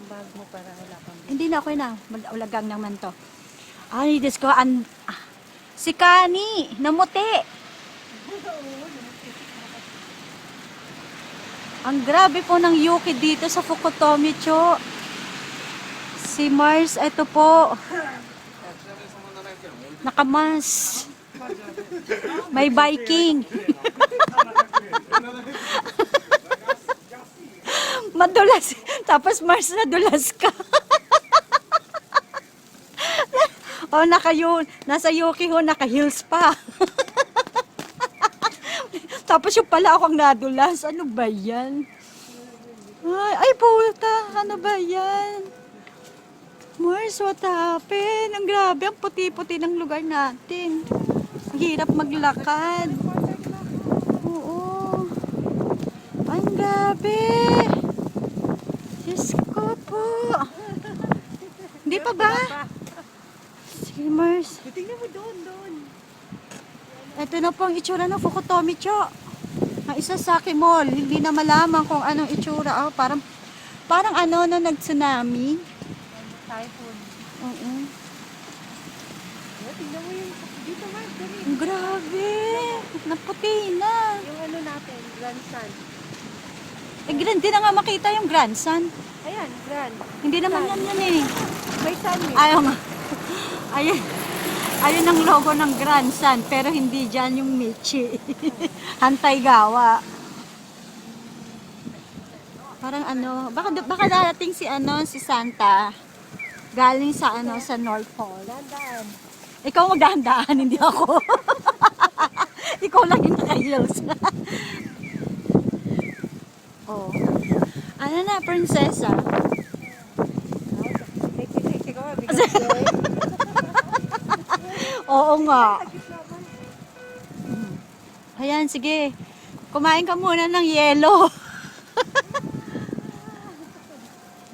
bag mo para wala kang Hindi na ako na. Mag-ulagang naman to. Ay, Diyos ko. Si Kani, namuti. Ang grabe po ng yuki dito sa Fukutomi, Cho. Si Mars, ito po. Nakamas. May biking. Madulas. Tapos Mars, nadulas ka. Oh, nasa Yuki ho, naka-heels pa. Tapos yung pala akong nadulas. Ano ba yan? Ay, puta. Ano ba yan? Mars, what happened? Ang grabe, ang puti-puti ng lugar natin. Ang hirap maglakad. Oo. Ang grabe. Diyos ko po. Hindi pa ba? Sige, Mars. tingnan mo doon. Ito na po ang itsura ng Fukutomi, Cho. Ang Isasaki Mall. Hindi na malaman kung anong itsura. Oh, parang ano no nag-tsunami. Typhoon. Oo. Tingnan mo yung dito, Mars. Dali. Ang grabe. Naputi na. Yung ano natin, Grand Sun. Hindi na nga makita yung grandson. Ayan, Grand. Hindi naman yan eh. May sun eh. Ayaw nga. Ayun ang logo ng grandson. Pero hindi dyan yung Michi. Hantay gawa. Parang ano, baka darating si Santa galing sa sa North Pole. Dandan. Ikaw magdahan-dahan, hindi ako. Ikaw lang yung naka-heels. Oh. Ano na, prinsesa? Sexy ko, bigat boy. Oo nga. Ayan, sige. Kumain ka muna ng yelo.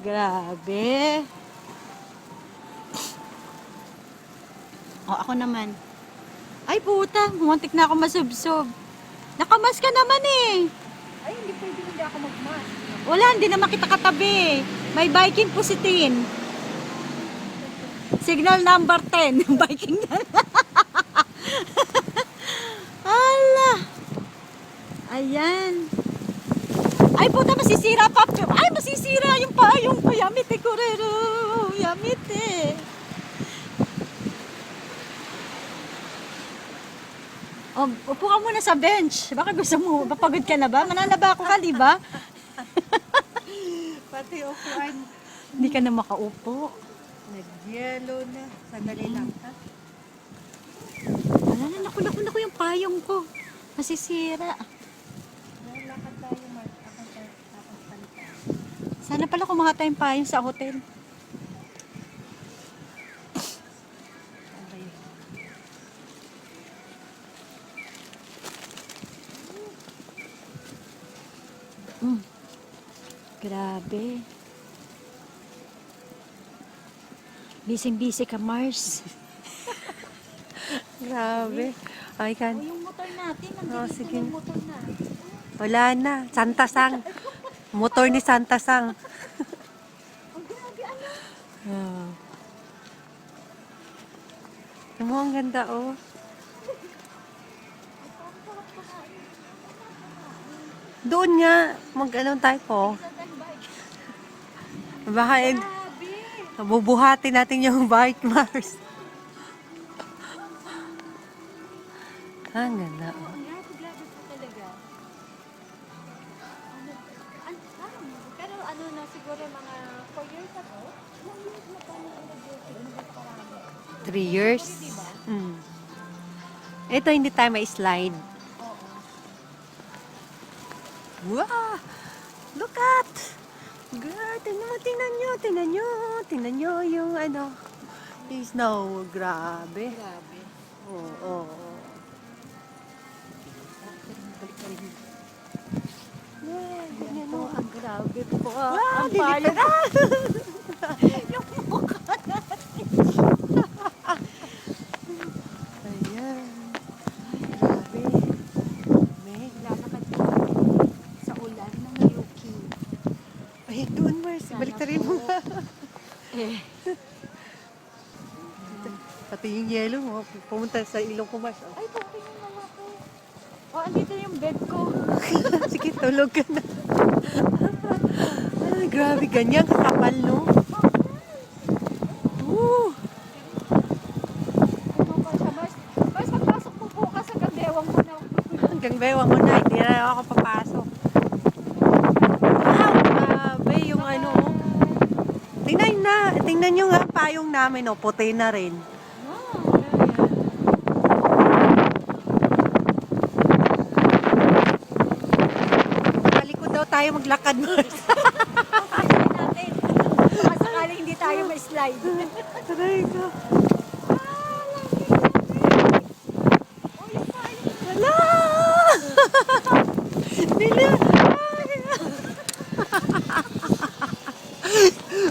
Grabe. Oh, ako naman. Ay, puta. Muntik na ako masubsob. Nakamas ka naman eh. Ay, hindi pwede hindi ako mag-mask. Wala, hindi naman kita katabi. May biking pusitin. Signal number 10. Biking na. Ala. Ayan. Ay, puta, masisira pa. Ay, masisira yung payong ko. Yamite, kurero. Yamite. Oh, upo ka muna sa bench. Baka gusto mo, mapagod ka na ba? Mananaba ako ka, di ba? Pati upuan. Hindi ka na makaupo. Nag-yellow na. Sandali lang, ha? Wala na, naku yung payong ko. Masisira. Lakad tayo, Mark. Tapos palitan. Sana pala kumuha tayong payong sa hotel. Okay. Grabe. Bising-busy ka, Mars. Grabe. Ay, kan. Yung motor natin, Oh, sige. yung motor na. Wala na. Santa Sang. Motor ni Santa Sang. Ang grabe, ano? Oh. Ano mo, ang ganda, oh. Doon nga. Mag-ano tayo po. Baka bubuhatin natin yung bike, Mars. Ang ganda, oh. Grabe po talaga. Pero ano na, siguro mga 4 years ago, ilang years na kami ang nag-duty? 3 years. Mm. Ito, hindi tayo may slide. Wow! Look at! Girl, tingnan nyo yung ano, yung snow. Grabe. Grabe. Oo, Yeah, ganyan mo. Ang grabe po. Wow, Ang lilipad. payong. Yung mukha natin. Ayan. Grabe. Lalakad sa ulan ng Yuki. Ay, doon, Mars. Baliktarin mo nga. Eh, Pati yung yelo mo, pumunta sa ilong ko, Mars. Oh. ay, bakit yung mama ko? Oh, andito yung bed ko. Sige, tulog ka na. Ay, grabe, ganyan kakapal, no? Woo! Ano pa siya, Mars? Mars, pagpasok mo bukas hanggang bewang mo na. Hanggang bewang mo na, hindi na ako papasok. Wow, grabe yung ano, oh. Tingnan nyo nga payong namin, oh, puti na rin. Palikod daw tayo maglakad, Mars. natin. Baka sakaling hindi tayo ma-slide. Aray ko. Hala! Nila!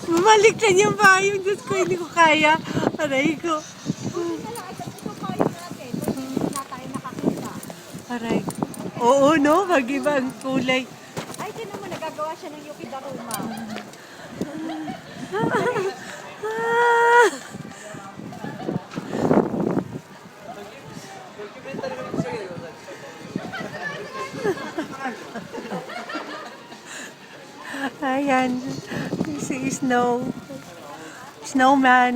Bumalik na yung payong. Diyos ko, hindi ko kaya. Aray ko. Aray. Oo, no? Mag-iba ang kulay. Ay, tinan mo, nagagawa siya ng Yuki Daruma. Ah! Ayan, si Snow. Snowman.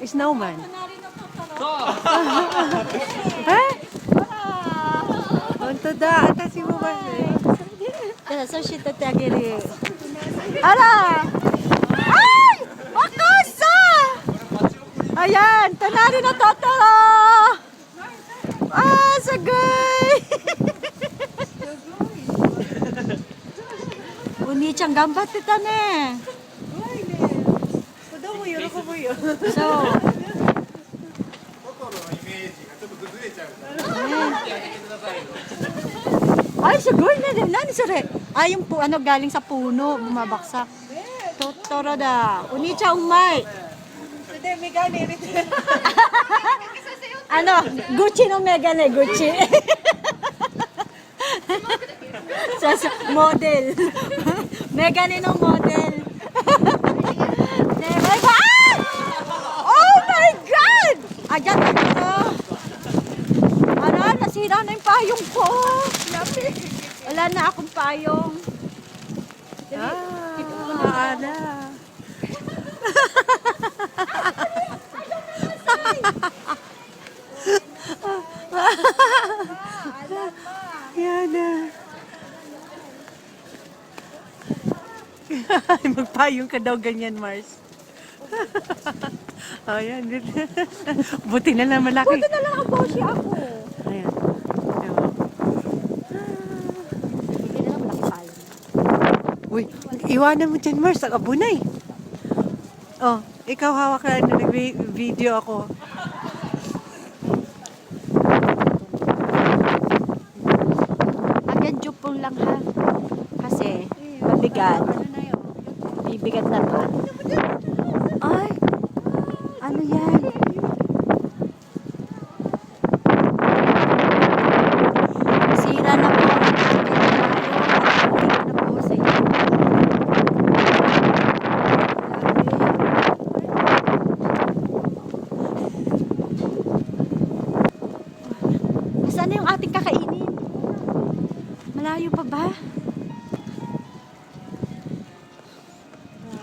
Snowman. Ha? Unto da, ata si mo ba? Kaya sa siya tatagiri. Ala! Ay! Makasa! Ayan, tanari na Totoro! Ah, sagay! Unichan, gambat kita ne. Kudo mo yun, ako mo yun. So, トトロのイメージがちょっと崩れちゃうから ay, sagay na din. Nani sir? Ay, yung ano, galing sa puno, bumabaksak. Totoro da. Unichan, umay. Hindi, may gani rin. Ano, Gucci no Megane, Gucci. Model. Megane no model. Ay, ay! Oh my God! Agad ito. Ano, nasira na yung payong ko. Wala na akong payong. Ana. Yan na. Magpayong ka daw ganyan, Mars. Ayan. Buti na lang malaki. Buti na lang ang bossy ako. Ayan. Hindi na lang malaki payong. Uy, iwanan mo dyan, Mars. Ang abunay. Oh, ikaw hawak na nag-video ako. Hanggang jupong lang ha. Kasi, mabigat. Bibigat na to. Ay! Ano yan? Sira na po ang aking tayo. Hindi na po sa inyo. Saan na yung ating kakainin? Malayo pa ba?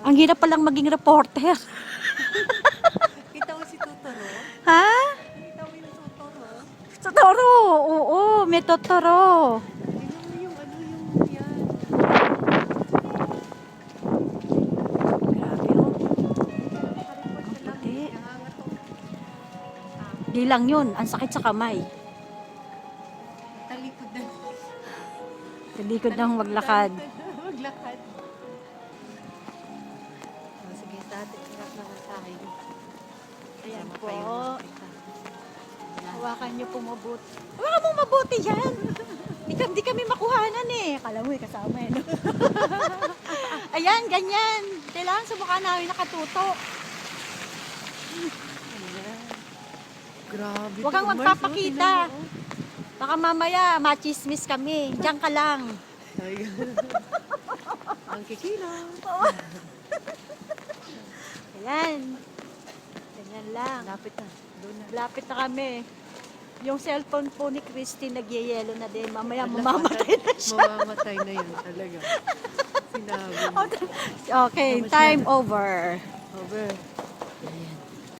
Ang hirap palang maging reporter. Kita mo si Totoro? Ha? Kita mo yung Totoro? Totoro! Oo, may Totoro. Tingnan mo yung ano yung yan. Grabe oh. Ang puti. Di lang yun, ang sakit sa kamay. Talikod na. Talikod ng maglakad. Maglakad. Oh, sige, sa atin. Hirap naman tayo. Ayan Tama po. pa yung kita. Hawakan niyo po mabuti. Hawakan mo mabuti yan. Di kami makuhanan eh. Akala mo eh, kasama eh. No? Ayan, ganyan. Kailangan sa mukha namin nakatuto. Ayan. Grabe. Huwag kang to, Mars, magpapakita. oh, tingnan mo, oh. Baka mamaya machismis kami. Diyan ka lang. Ay, ang kikilang. Ayan. Ganyan lang. Lapit na. Doon na. Lapit na kami. Yung cellphone po ni Christy nagyayelo na din. Mamaya mamamatay na siya. Mamamatay na yun talaga. Sinabi. Okay, time over. Over.